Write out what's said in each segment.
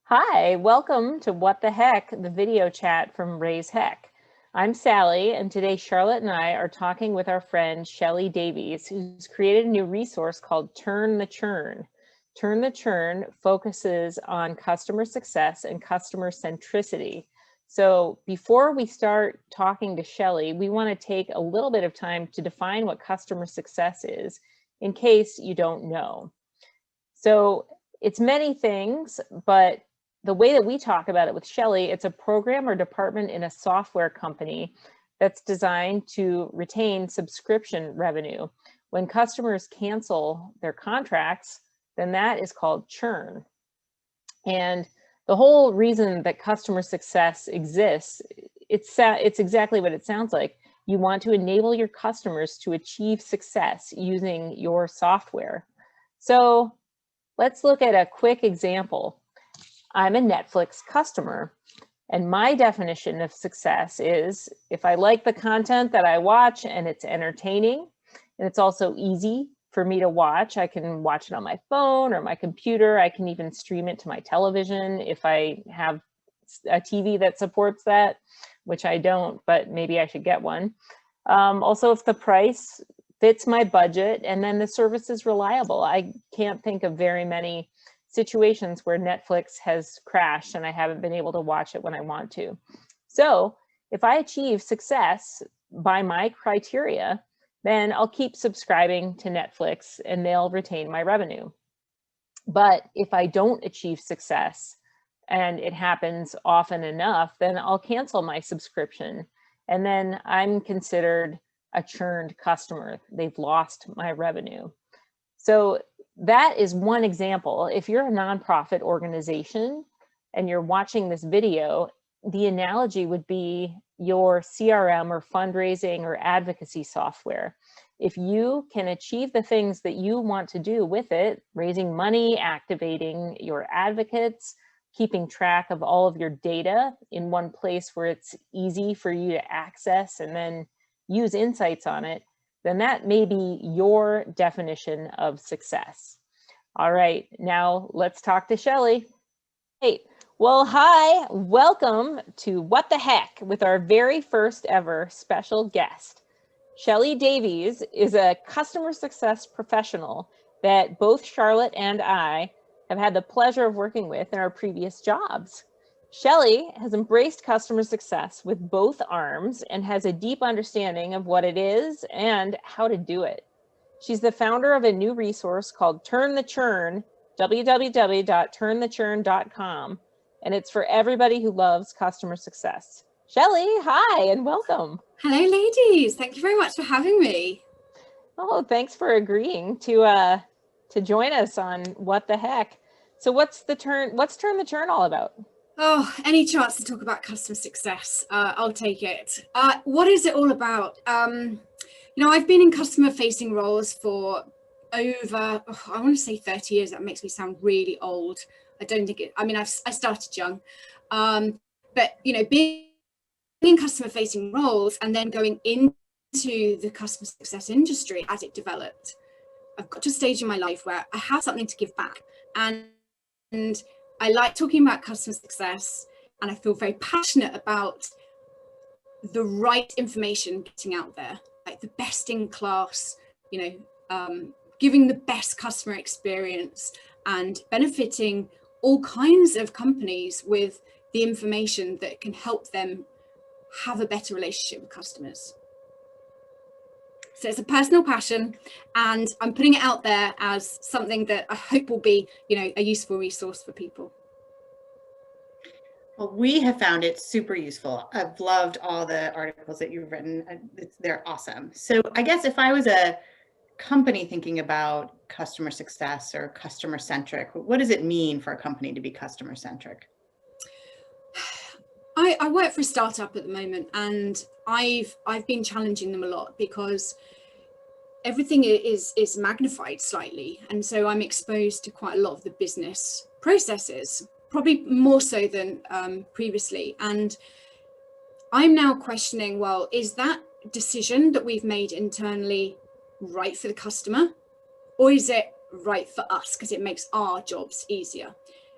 Hi, welcome to What the Heck, the video chat from Raise Heck. I'm Sally, and today Charlotte and I are talking with our friend Shelley Davies, who's created a new resource called Turn the Churn. Turn the Churn focuses on customer success and customer centricity. So before we start talking to Shelley, we want to take a little bit of time to define what customer success is, in case you don't know. So it's many things, but the way that we talk about it with Shelley, it's a program or department in a software company that's designed to retain subscription revenue. When customers cancel their contracts, then that is called churn. And the whole reason that customer success exists, it's exactly what it sounds like. You want to enable your customers to achieve success using your software. So let's look at a quick example. I'm a Netflix customer, and my definition of success is if I like the content that I watch and it's entertaining, and it's also easy for me to watch. I can watch it on my phone or my computer. I can even stream it to my television if I have a TV that supports that, which I don't, but maybe I should get one. Also, if the price fits my budget and then the service is reliable. I can't think of very many situations where Netflix has crashed and I haven't been able to watch it when I want to. So if I achieve success by my criteria, then I'll keep subscribing to Netflix and they'll retain my revenue. But if I don't achieve success and it happens often enough, then I'll cancel my subscription. And then I'm considered a churned customer. They've lost my revenue. So that is one example. If you're a nonprofit organization and you're watching this video, the analogy would be your CRM or fundraising or advocacy software. If you can achieve the things that you want to do with it, raising money, activating your advocates, keeping track of all of your data in one place where it's easy for you to access and then use insights on it, then that may be your definition of success. All right, now let's talk to Shelley. Hey, well, hi, welcome to What the Heck with our very first ever special guest. Shelley Davies is a customer success professional that both Charlotte and I have had the pleasure of working with in our previous jobs. Shelley has embraced customer success with both arms and has a deep understanding of what it is and how to do it. She's the founder of a new resource called Turn the Churn, www.turnthechurn.com, and it's for everybody who loves customer success. Shelley, hi, and welcome. Hello, ladies. Thank you very much for having me. Oh, thanks for agreeing to join us on What the Heck. So what's Turn the Churn all about? Oh, any chance to talk about customer success, I'll take it. What is it all about? I've been in customer-facing roles for over, I want to say 30 years. That makes me sound really old. I don't think it, I started young. But, being in customer-facing roles and then going into the customer success industry as it developed, I've got to a stage in my life where I have something to give back. And I like talking about customer success, and I feel very passionate about the right information getting out there, like the best in class, giving the best customer experience and benefiting all kinds of companies with the information that can help them have a better relationship with customers. So it's a personal passion, and I'm putting it out there as something that I hope will be, a useful resource for people. Well, we have found it super useful. I've loved all the articles that you've written. They're awesome. So I guess if I was a company thinking about customer success or customer-centric, what does it mean for a company to be customer-centric? I work for a startup at the moment, and I've been challenging them a lot because everything is magnified slightly, and so I'm exposed to quite a lot of the business processes, probably more so than previously. And I'm now questioning, well, is that decision that we've made internally right for the customer, or is it right for us because it makes our jobs easier?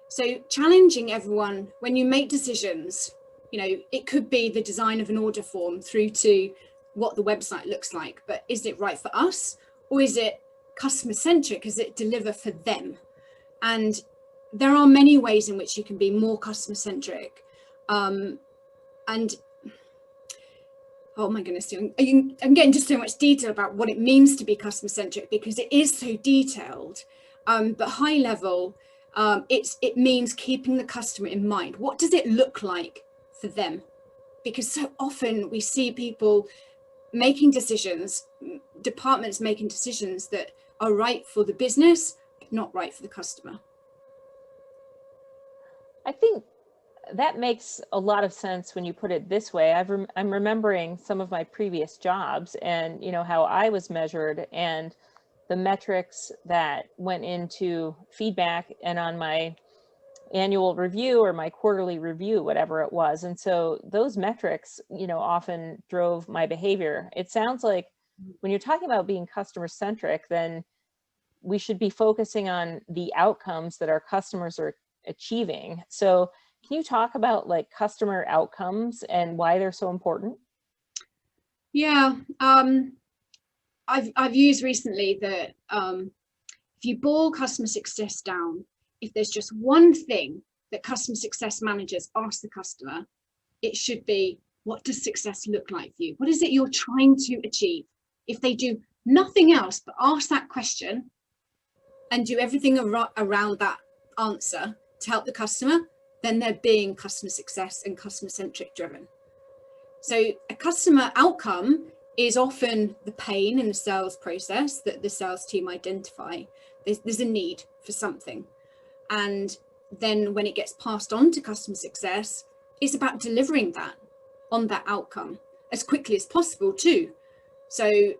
So challenging everyone when you make decisions, you know, it could be the design of an order form through to what the website looks like, but is it right for us, or is it customer centric? Does it deliver for them? And there are many ways in which you can be more customer centric. And oh my goodness, I'm getting into so much detail about what it means to be customer centric because it is so detailed. But high level, it means keeping the customer in mind. What does it look like for them? Because so often we see people making decisions, departments making decisions that are right for the business, but not right for the customer. I think that makes a lot of sense when you put it this way. I'm remembering some of my previous jobs and, you know, how I was measured and the metrics that went into feedback and on my annual review or my quarterly review, whatever it was. And so those metrics, you know, often drove my behavior. It sounds like when you're talking about being customer centric, then we should be focusing on the outcomes that our customers are achieving. So can you talk about like customer outcomes and why they're so important? Yeah, I've used recently that if you boil customer success down, if there's just one thing that customer success managers ask the customer, it should be, what does success look like for you? What is it you're trying to achieve? If they do nothing else but ask that question and do everything around that answer to help the customer, then they're being customer success and customer centric driven. So a customer outcome is often the pain in the sales process that the sales team identify. There's a need for something. And then when it gets passed on to customer success, it's about delivering that on that outcome as quickly as possible too. So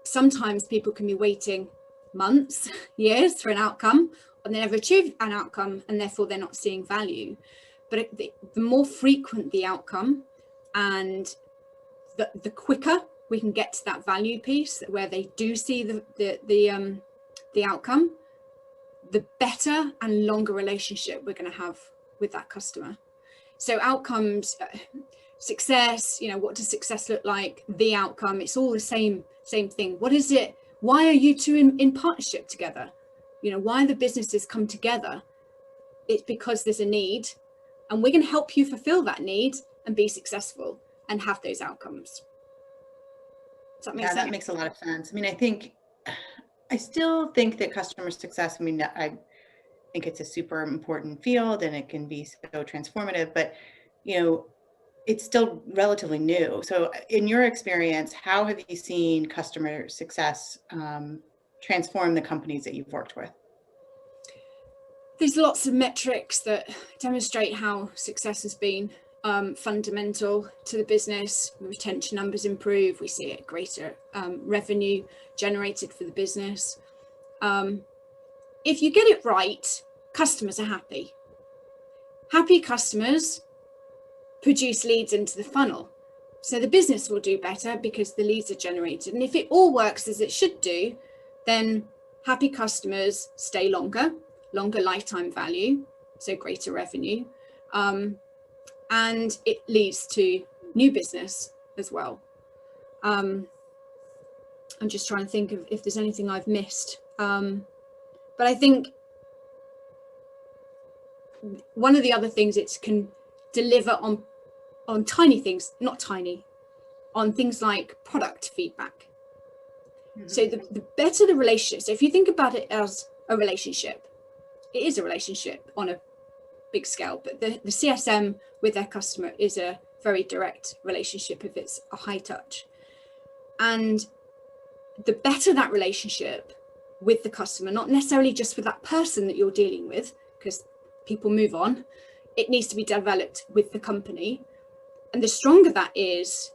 sometimes people can be waiting months, years for an outcome, and they never achieve an outcome, and therefore they're not seeing value. But the more frequent the outcome and the quicker we can get to that value piece where they do see the outcome, the better and longer relationship we're going to have with that customer. So outcomes, success, you know, what does success look like? The outcome, it's all the same thing. What is it? Why are you two in partnership together? You know, why the businesses come together? It's because there's a need, and we're going to help you fulfill that need and be successful and have those outcomes. Does that make sense? That makes a lot of sense. I mean, I still think that customer success, I mean, I think it's a super important field and it can be so transformative, but, you know, it's still relatively new. So in your experience, how have you seen customer success transform the companies that you've worked with? There's lots of metrics that demonstrate how success has been fundamental to the business. Retention numbers improve. We see it greater revenue generated for the business. If you get it right, customers are happy. Happy customers produce leads into the funnel. So the business will do better because the leads are generated. And if it all works as it should do, then happy customers stay longer lifetime value, so greater revenue. And it leads to new business as well. I'm just trying to think of if there's anything I've missed. But I think one of the other things it can deliver on tiny things, not tiny, on things like product feedback. Mm-hmm. So the better the relationship. So if you think about it as a relationship, it is a relationship on a big scale, but the CSM with their customer is a very direct relationship if it's a high touch. And the better that relationship with the customer, not necessarily just with that person that you're dealing with, because people move on, it needs to be developed with the company. And the stronger that is,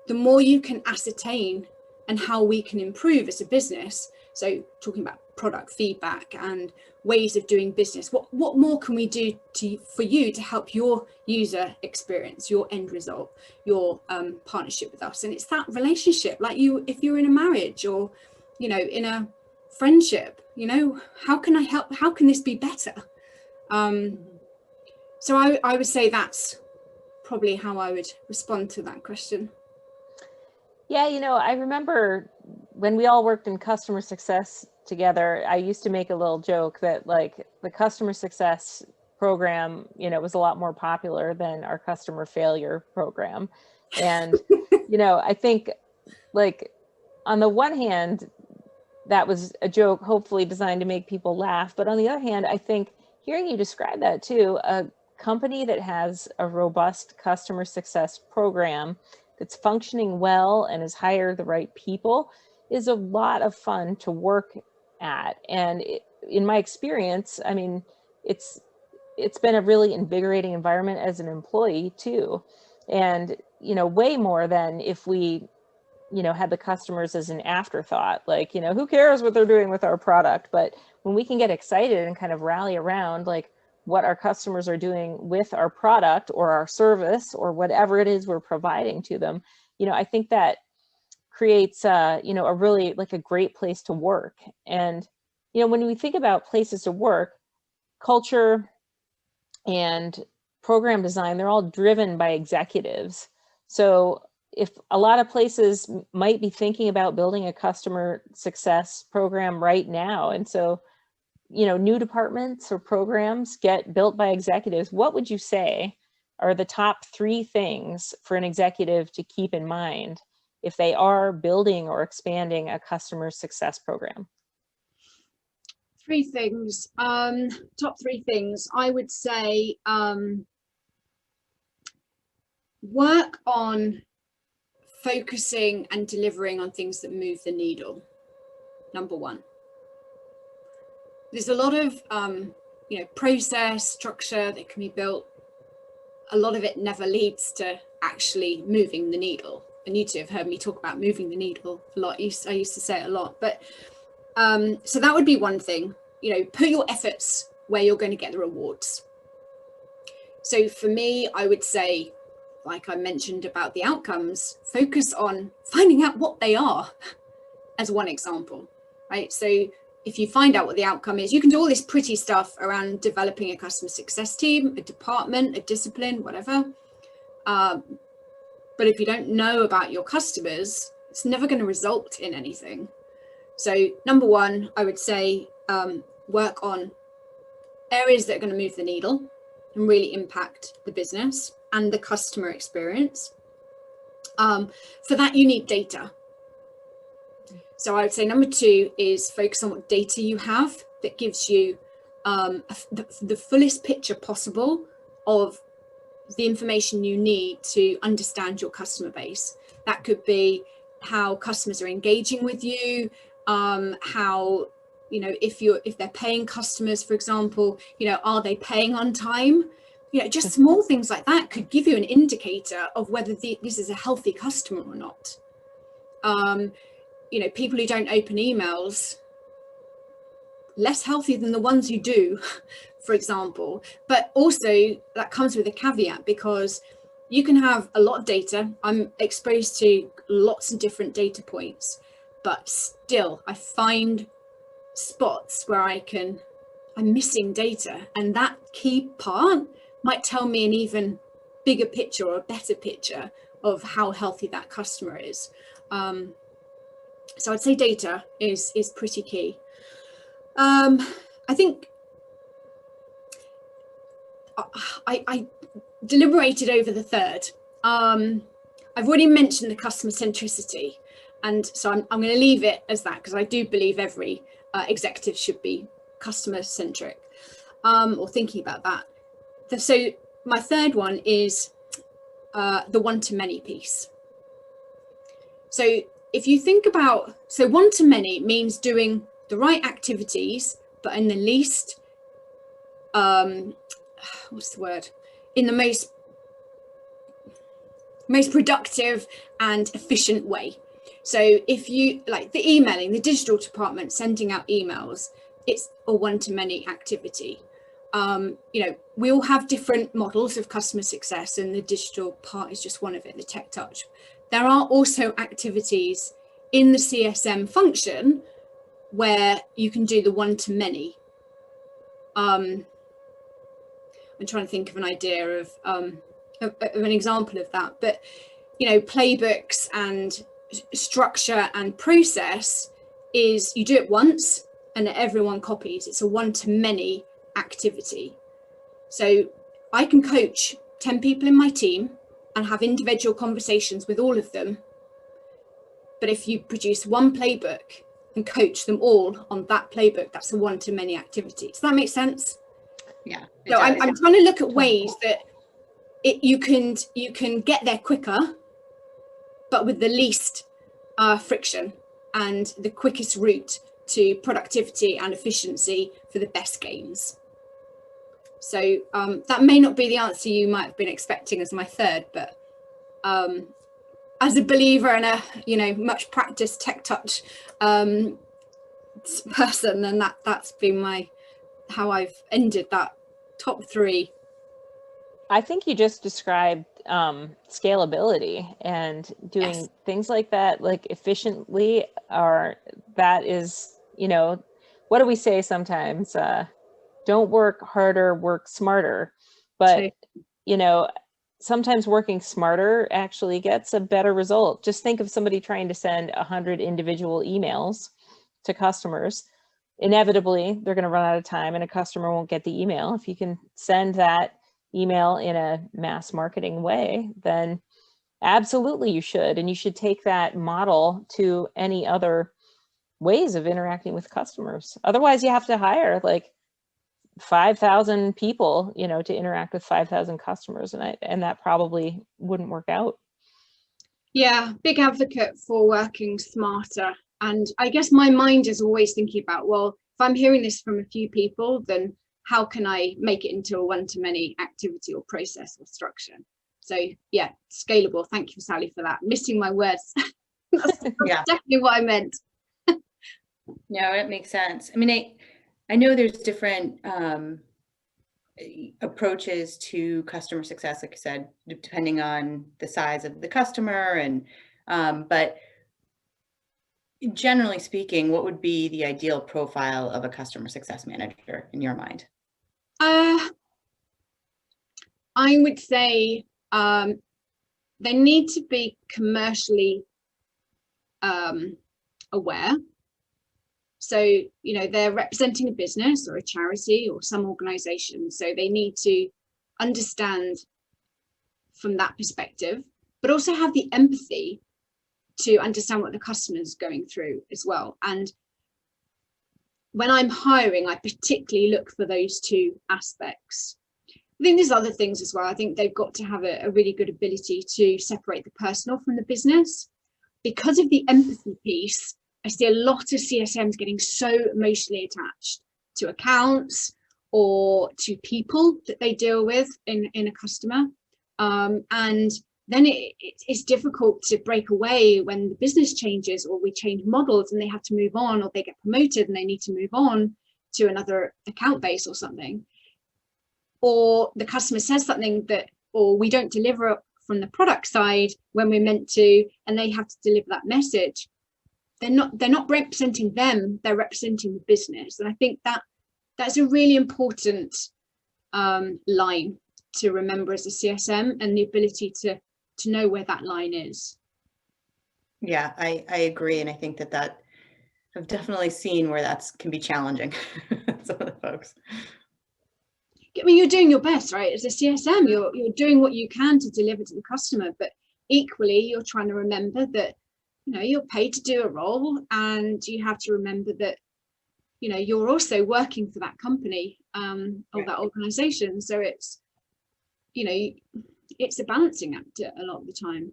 the more you can ascertain and how we can improve as a business. So talking about product feedback and ways of doing business, what more can we do for you to help your user experience, your end result, your partnership with us? And it's that relationship, like if you're in a marriage or, you know, in a friendship, you know, how can I help? How can this be better? So I would say that's probably how I would respond to that question. Yeah, I remember when we all worked in customer success together, I used to make a little joke that like the customer success program, was a lot more popular than our customer failure program. And, I think like on the one hand, that was a joke, hopefully designed to make people laugh. But on the other hand, I think hearing you describe that too, a company that has a robust customer success program that's functioning well and has hired the right people is a lot of fun to work at. And in my experience, I mean, it's been a really invigorating environment as an employee too. And, way more than if we had the customers as an afterthought, like, who cares what they're doing with our product? But when we can get excited and kind of rally around like what our customers are doing with our product or our service or whatever it is we're providing to them, I think that creates, a really like a great place to work. And, when we think about places to work, culture and program design, they're all driven by executives. So if a lot of places might be thinking about building a customer success program right now, and so, new departments or programs get built by executives, what would you say are the top 3 things for an executive to keep in mind if they are building or expanding a customer success program? 3 things. Top 3 things. I would say work on focusing and delivering on things that move the needle. Number 1. There's a lot of process structure that can be built. A lot of it never leads to actually moving the needle. And you two have heard me talk about moving the needle a lot. I used to say it a lot. But so that would be one thing. Put your efforts where you're going to get the rewards. So for me, I would say, like I mentioned about the outcomes, focus on finding out what they are as one example, right? So if you find out what the outcome is, you can do all this pretty stuff around developing a customer success team, a department, a discipline, whatever. But if you don't know about your customers, it's never going to result in anything. So number 1, I would say work on areas that are going to move the needle and really impact the business and the customer experience. For that, you need data. So I would say number 2 is focus on what data you have that gives you the fullest picture possible of the information you need to understand your customer base. That could be how customers are engaging with you, how, if they're paying customers, for example, are they paying on time? Just small things like that could give you an indicator of whether this is a healthy customer or not. People who don't open emails, less healthy than the ones who do, for example. But also that comes with a caveat, because you can have a lot of data. I'm exposed to lots of different data points, but still I find spots where I'm missing data, and that key part might tell me an even bigger picture or a better picture of how healthy that customer is. So I'd say data is pretty key. I think I deliberated over the third. I've already mentioned the customer centricity, and so I'm going to leave it as that, because I do believe every executive should be customer centric, or thinking about that. So my third one is the one-to-many piece. So if you think about, so one-to-many means doing the right activities, but in the least, what's the word? In the most productive and efficient way. So if you like the emailing, the digital department, sending out emails, it's a one-to-many activity. We all have different models of customer success, and the digital part is just one of it, the tech touch. There are also activities in the CSM function where you can do the one-to-many. I'm trying to think of an idea of an example of that. But, you know, playbooks and structure and process is you do it once and everyone copies. It's a one-to-many activity. So I can coach 10 people in my team and have individual conversations with all of them. But if you produce one playbook and coach them all on that playbook, that's a one-to-many activity. Does that make sense? Yeah. So I'm trying to look at ways that you can get there quicker, but with the least friction and the quickest route to productivity and efficiency for the best gains. So that may not be the answer you might have been expecting as my third, but as a believer and a, you know, much practiced tech touch person, then that's been how I've ended that top three. I think you just described scalability, and doing things like that, like efficiently, that is, you know, what do we say sometimes? Don't work harder, work smarter. But, you know, sometimes working smarter actually gets a better result. Just think of somebody trying to send 100 individual emails to customers. Inevitably, they're going to run out of time and a customer won't get the email. If you can send that email in a mass marketing way, then absolutely you should. And you should take that model to any other ways of interacting with customers. Otherwise, you have to hire like 5,000 people, you know, to interact with 5,000 customers. And that probably wouldn't work out. Yeah, big advocate for working smarter. And I guess my mind is always thinking about, well, if I'm hearing this from a few people, then how can I make it into a one-to-many activity or process or structure? So yeah, scalable. Thank you, Sally, for that. Missing my words. That's definitely what I meant. No, it makes sense. I mean, I know there's different approaches to customer success, like you said, depending on the size of the customer, and but generally speaking, what would be the ideal profile of a customer success manager in your mind? I would say they need to be commercially aware. So, you know, they're representing a business or a charity or some organization. So they need to understand from that perspective, but also have the empathy to understand what the customer is going through as well. And when I'm hiring, I particularly look for those two aspects. I think there's other things as well. I think they've got to have a really good ability to separate the personal from the business. Because of the empathy piece, I see a lot of CSMs getting so emotionally attached to accounts or to people that they deal with in a customer. And then it's difficult to break away when the business changes or we change models and they have to move on, or they get promoted and they need to move on to another account base or something. Or the customer says something or we don't deliver from the product side when we're meant to, and they have to deliver that message. They're not representing them, they're representing the business. And I think that's a really important line to remember as a CSM, and the ability to know where that line is. Yeah, I agree. And I think that I've definitely seen where can be challenging. Some of the folks. I mean, you're doing your best, right? As a CSM, you're doing what you can to deliver to the customer, but equally you're trying to remember that, you know, you're paid to do a role, and you have to remember that, you know, you're also working for that company or that organization. So it's, you know, it's a balancing act a lot of the time.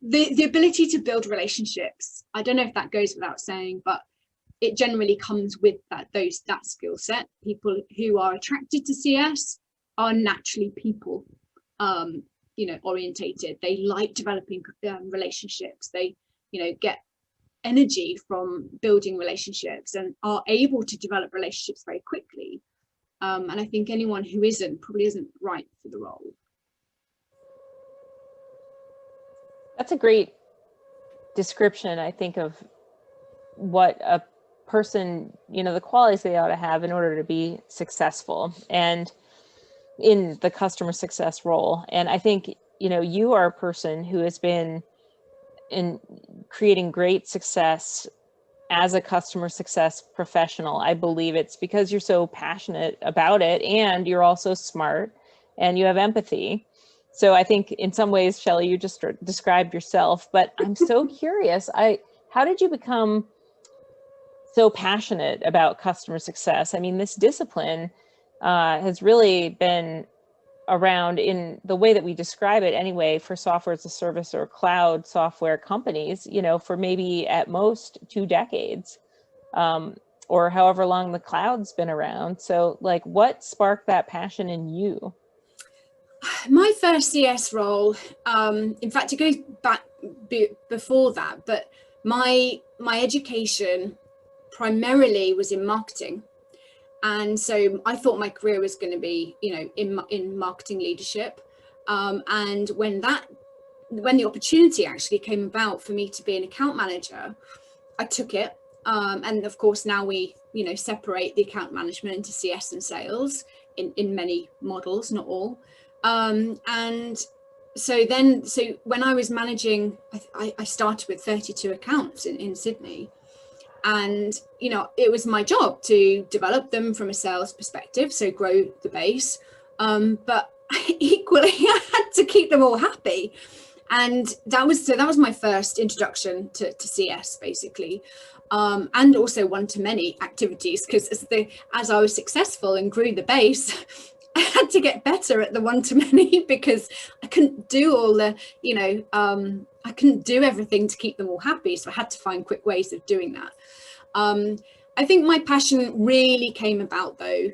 The ability to build relationships, I don't know if that goes without saying, but it generally comes with that skill set. People who are attracted to CS are naturally people, you know, orientated. They like developing relationships. They, you know, get energy from building relationships and are able to develop relationships very quickly. And I think anyone who probably isn't right for the role. That's a great description, I think, of what a person, the qualities they ought to have in order to be successful and in the customer success role. And I think, you are a person who has been in creating great success as a customer success professional. I believe it's because you're so passionate about it, and you're also smart and you have empathy. So I think in some ways, Shelley, you just described yourself, but I'm so curious. How did you become so passionate about customer success? I mean, this discipline has really been around in the way that we describe it anyway for software as a service or cloud software companies, for maybe at most 2 decades, or however long the cloud's been around. So like, what sparked that passion in you? My first CS role, in fact, it goes back before that, but my education primarily was in marketing. And so I thought my career was going to be, in marketing leadership. And when the opportunity actually came about for me to be an account manager, I took it. And of course, now we, separate the account management into CS and sales in many models, not all. And so when I was managing, I started with 32 accounts in Sydney. And, it was my job to develop them from a sales perspective, so grow the base. But equally, I had to keep them all happy. And that was my first introduction to CS, basically. And also one-to-many activities, because as I was successful and grew the base, I had to get better at the one-to-many because I couldn't do all the, I couldn't do everything to keep them all happy. So I had to find quick ways of doing that. I think my passion really came about though,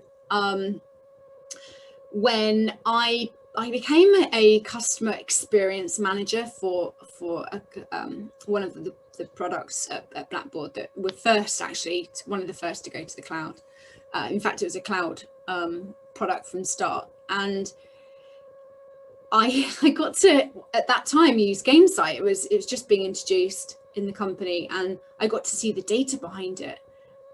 when I became a customer experience manager for one of the products at Blackboard that were one of the first to go to the cloud. In fact, it was a cloud product from start, and I got to at that time use Gainsight. It was just being introduced in the company, and I got to see the data behind it,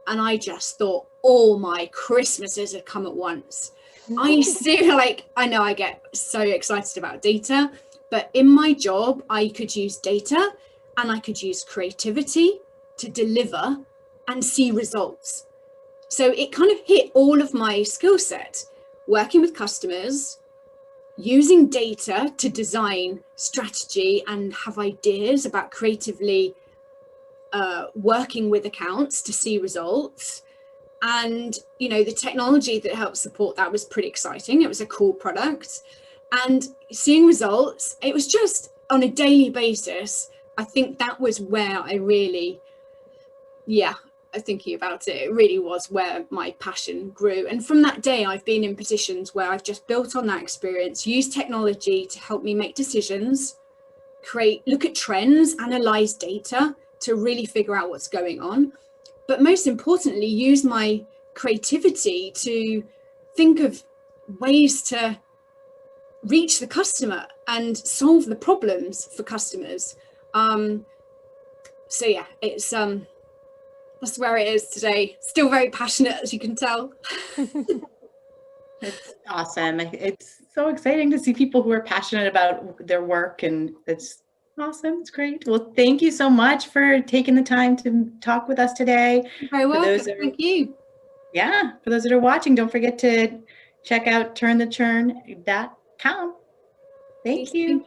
and I just thought all my Christmases had come at once. I know I get so excited about data, but in my job I could use data and I could use creativity to deliver and see results. So it kind of hit all of my skill set, working with customers, using data to design strategy and have ideas about creatively working with accounts to see results. And, the technology that helped support that was pretty exciting. It was a cool product. And seeing results, it was just on a daily basis. I think that was where I really, thinking about it, it really was where my passion grew. And from that day, I've been in positions where I've just built on that experience, used technology to help me make decisions, look at trends, analyze data to really figure out what's going on. But most importantly, use my creativity to think of ways to reach the customer and solve the problems for customers. So yeah, it's that's where it is today. Still very passionate, as you can tell. It's awesome. It's so exciting to see people who are passionate about their work, and it's awesome. It's great. Well, thank you so much for taking the time to talk with us today. You're very welcome. Thank you. Yeah. For those that are watching, don't forget to check out turnthechurn.com. Thank you.